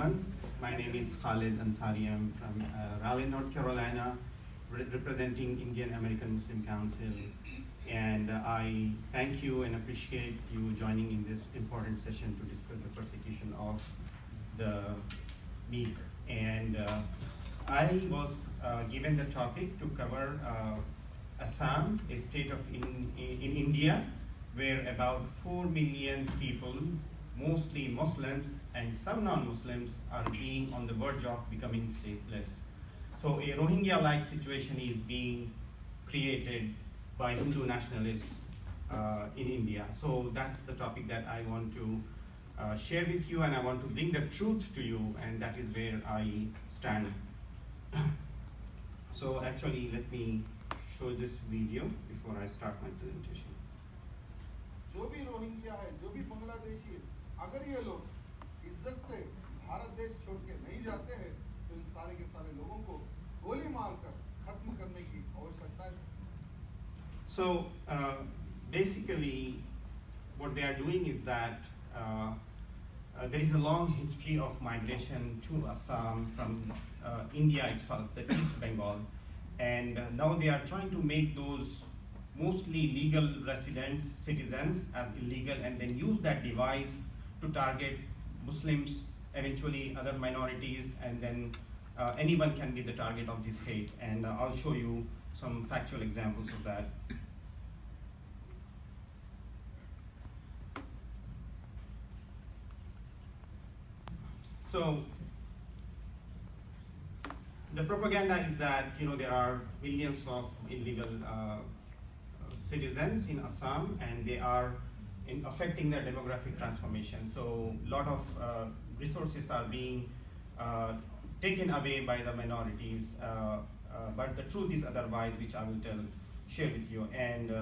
gentlemen. My name is Khalid Ansari. I'm from Raleigh, North Carolina, representing Indian American Muslim Council. And I thank you and appreciate you joining in this important session to discuss the persecution of the meek. And I was given the topic to cover Assam, a state in India, where about 4 million people, mostly Muslims and some non-Muslims, are being on the verge of becoming stateless. So a Rohingya-like situation is being created by Hindu nationalists in India. So that's the topic that I want to share with you, and I want to bring the truth to you, and that is where I stand. So actually, let me show this video before I start my presentation. जो भी Rohingya है, जो भी बांग्लादेशी है, अगर ये लोग इज्जत से भारत देश छोड़ के नहीं जाते हैं, तो इन सारे के सारे लोगों को गोली मारकर खत्म करने की आवश्यकता है. So basically, what they are doing is that there is a long history of migration to Assam from India itself, the East Bengal, and now they are trying to make those mostly legal residents, citizens, as illegal, and then use that device to target Muslims, eventually other minorities, and then anyone can be the target of this hate. And I'll show you some factual examples of that. So the propaganda is that there are millions of illegal citizens in Assam, and they are affecting their demographic transformation. So a lot of resources are being taken away by the minorities, but the truth is otherwise, which I will share with you. And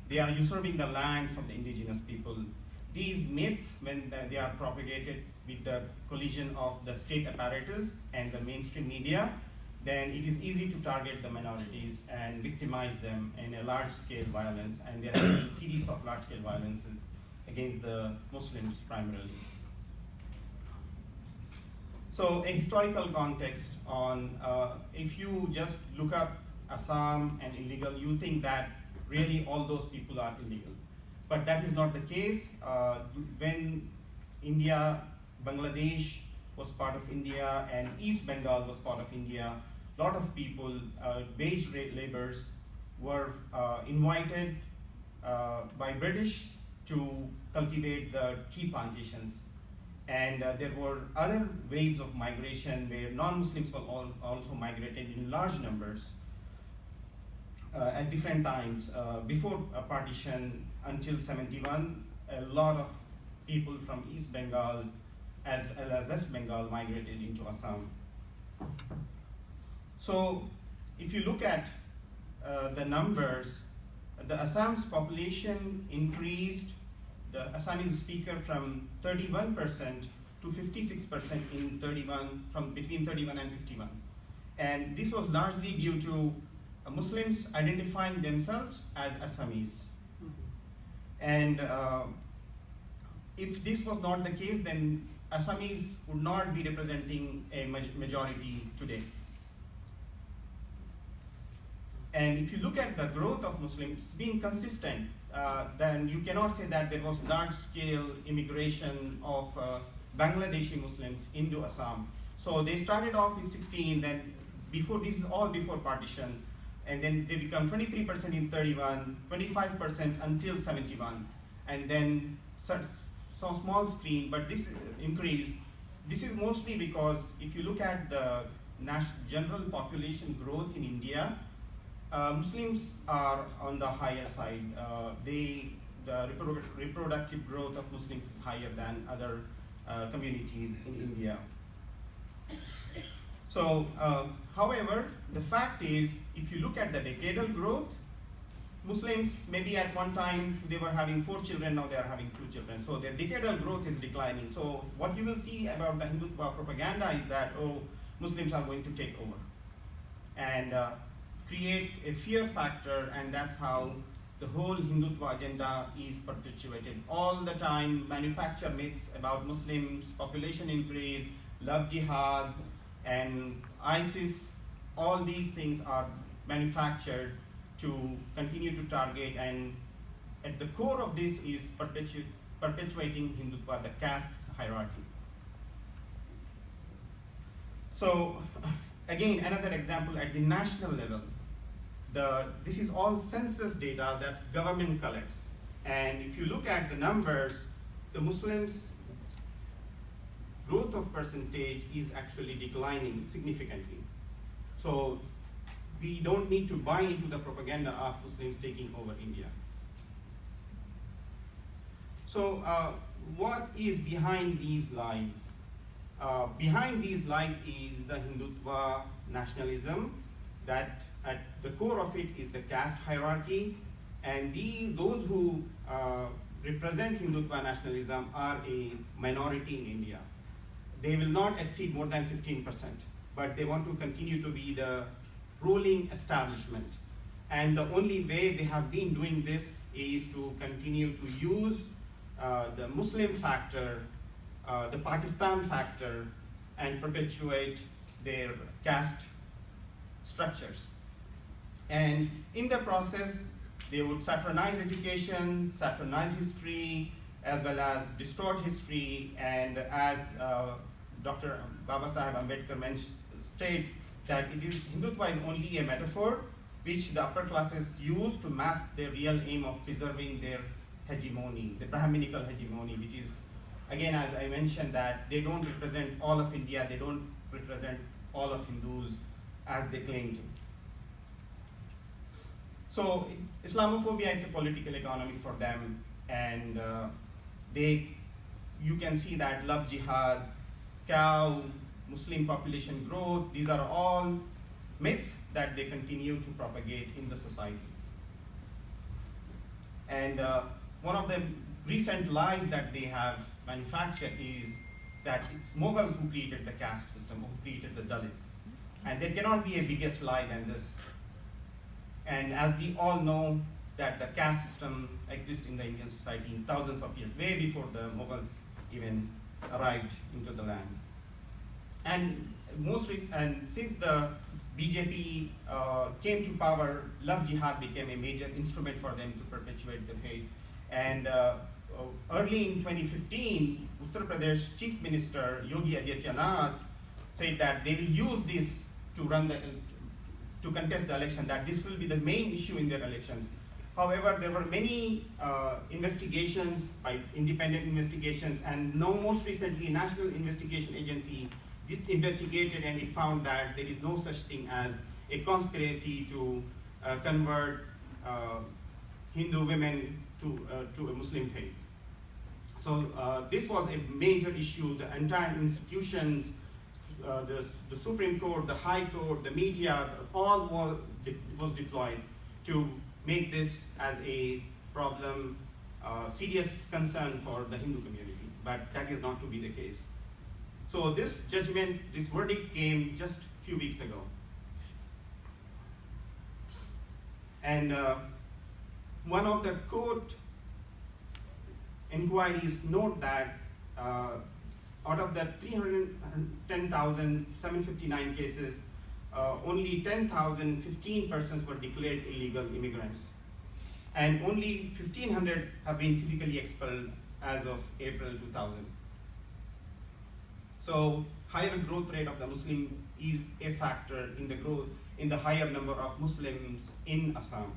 they are usurping the lands of the indigenous people. These myths, when they are propagated with the collision of the state apparatus and the mainstream media, then it is easy to target the minorities and victimize them in a large-scale violence. And there have been a series of large-scale violences against the Muslims primarily. So a historical context on, if you just look up Assam and illegal, you think that really all those people are illegal. But that is not the case. When India, Bangladesh was part of India, and East Bengal was part of India, a lot of people, wage laborers, were invited by British to cultivate the tea plantations. And there were other waves of migration where non-Muslims were also migrated in large numbers at different times. Before partition, until 71, a lot of people from East Bengal as well as West Bengal migrated into Assam. So if you look at the numbers, the Assam's population increased, the Assamese speaker, from 31% to 56% in between 31 and 51. And this was largely due to Muslims identifying themselves as Assamese. And if this was not the case, then Assamese would not be representing a majority today. And if you look at the growth of Muslims being consistent, then you cannot say that there was large-scale immigration of Bangladeshi Muslims into Assam. So they started off with 16, then this is all before partition, and then they become 23% in 31, 25% until 71, and then so small screen, but this increase, this is mostly because if you look at the general population growth in India, Muslims are on the higher side. The reproductive growth of Muslims is higher than other communities in India. So, however, the fact is, if you look at the decadal growth, Muslims, maybe at one time they were having 4 children, now they are having 2 children. So their decadal growth is declining. So what you will see about the Hindutva propaganda is that, Muslims are going to take over and create a fear factor, and that's how the whole Hindutva agenda is perpetuated. All the time, manufacture myths about Muslims, population increase, love jihad, and ISIS, all these things are manufactured to continue to target, and at the core of this is perpetuating Hindutva, the caste hierarchy. So again, another example at the national level, this is all census data that government collects. And if you look at the numbers, the Muslims' growth of percentage is actually declining significantly. So we don't need to buy into the propaganda of Muslims taking over India. So what is behind these lies? Behind these lies is the Hindutva nationalism, that at the core of it is the caste hierarchy, and those who represent Hindutva nationalism are a minority in India. They will not exceed more than 15%, but they want to continue to be the ruling establishment. And the only way they have been doing this is to continue to use the Muslim factor, the Pakistan factor, and perpetuate their caste structures. And in the process, they would saffronize education, saffronize history, as well as distort history, and as Dr. Baba Sahib Ambedkar states, that it is Hindutva is only a metaphor which the upper classes use to mask their real aim of preserving their hegemony, the Brahminical hegemony, which is, again, as I mentioned, that they don't represent all of India, they don't represent all of Hindus as they claim to. So Islamophobia is a political economy for them, and you can see that love jihad, cow, Muslim population growth, these are all myths that they continue to propagate in the society. And one of the recent lies that they have manufactured is that it's Mughals who created the caste system, who created the Dalits. And there cannot be a biggest lie than this. And as we all know, that the caste system exists in the Indian society in thousands of years, way before the Mughals even arrived into the land. And since the BJP came to power, love jihad became a major instrument for them to perpetuate the hate. And early in 2015, Uttar Pradesh Chief Minister Yogi Adityanath said that they will use this to contest the election, that this will be the main issue in their elections. However, there were many investigations, by independent investigations, and most recently, National Investigation Agency investigated, and it found that there is no such thing as a conspiracy to convert Hindu women to a Muslim faith. So this was a major issue. The entire institutions, the Supreme Court, the High Court, the media, all was deployed to make this as a problem, serious concern for the Hindu community, but that is not to be the case. So this judgment, this verdict came just a few weeks ago. And one of the court inquiries note that out of the 310,759 cases, only 10,015 persons were declared illegal immigrants. And only 1,500 have been physically expelled as of April 2000. So higher growth rate of the Muslim is a factor in the growth, in the higher number of Muslims in Assam.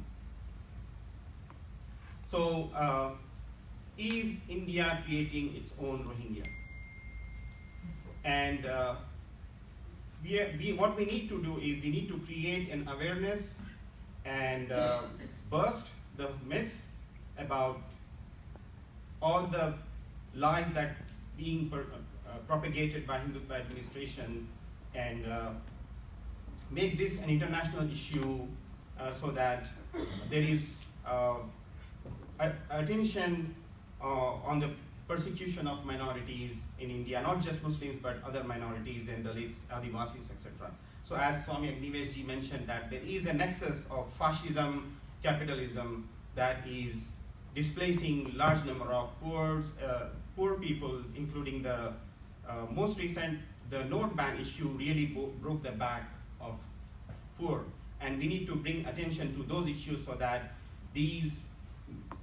So is India creating its own Rohingya? And what we need to do is we need to create an awareness and burst the myths about all the lies that being propagated by Hindutva administration, and make this an international issue so that there is attention on the persecution of minorities in India, not just Muslims, but other minorities and Dalits, Adivasis, etc. So as Swami Agnivesh ji mentioned, that there is a nexus of fascism, capitalism, that is displacing large number of poor people, including the most recent the note ban issue really broke the back of poor, and we need to bring attention to those issues so that these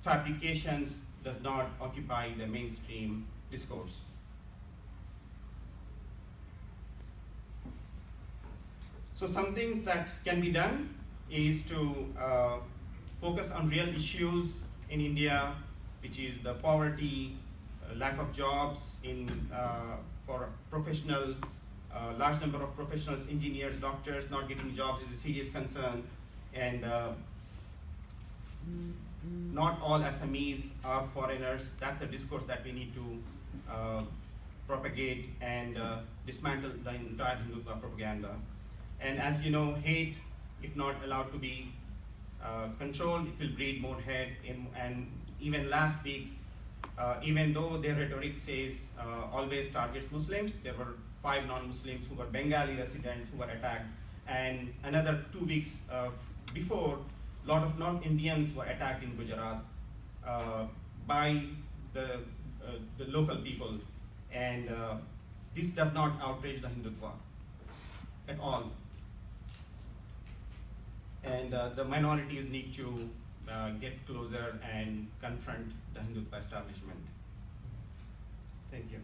fabrications does not occupy the mainstream discourse. So some things that can be done is to focus on real issues in India, which is the poverty, lack of jobs for professional, large number of professionals, engineers, doctors not getting jobs is a serious concern, and not all SMEs are foreigners. That's the discourse that we need to propagate and dismantle the entire Hindutva propaganda. And as you know, hate, if not allowed to be controlled, it will breed more hate. And even last week, even though their rhetoric says always targets Muslims, there were 5 non-Muslims who were Bengali residents who were attacked. And another 2 weeks before, a lot of non-Indians were attacked in Gujarat by the local people. And this does not outrage the Hindutva at all. And the minorities need to get closer and confront the Hindutva establishment. Thank you.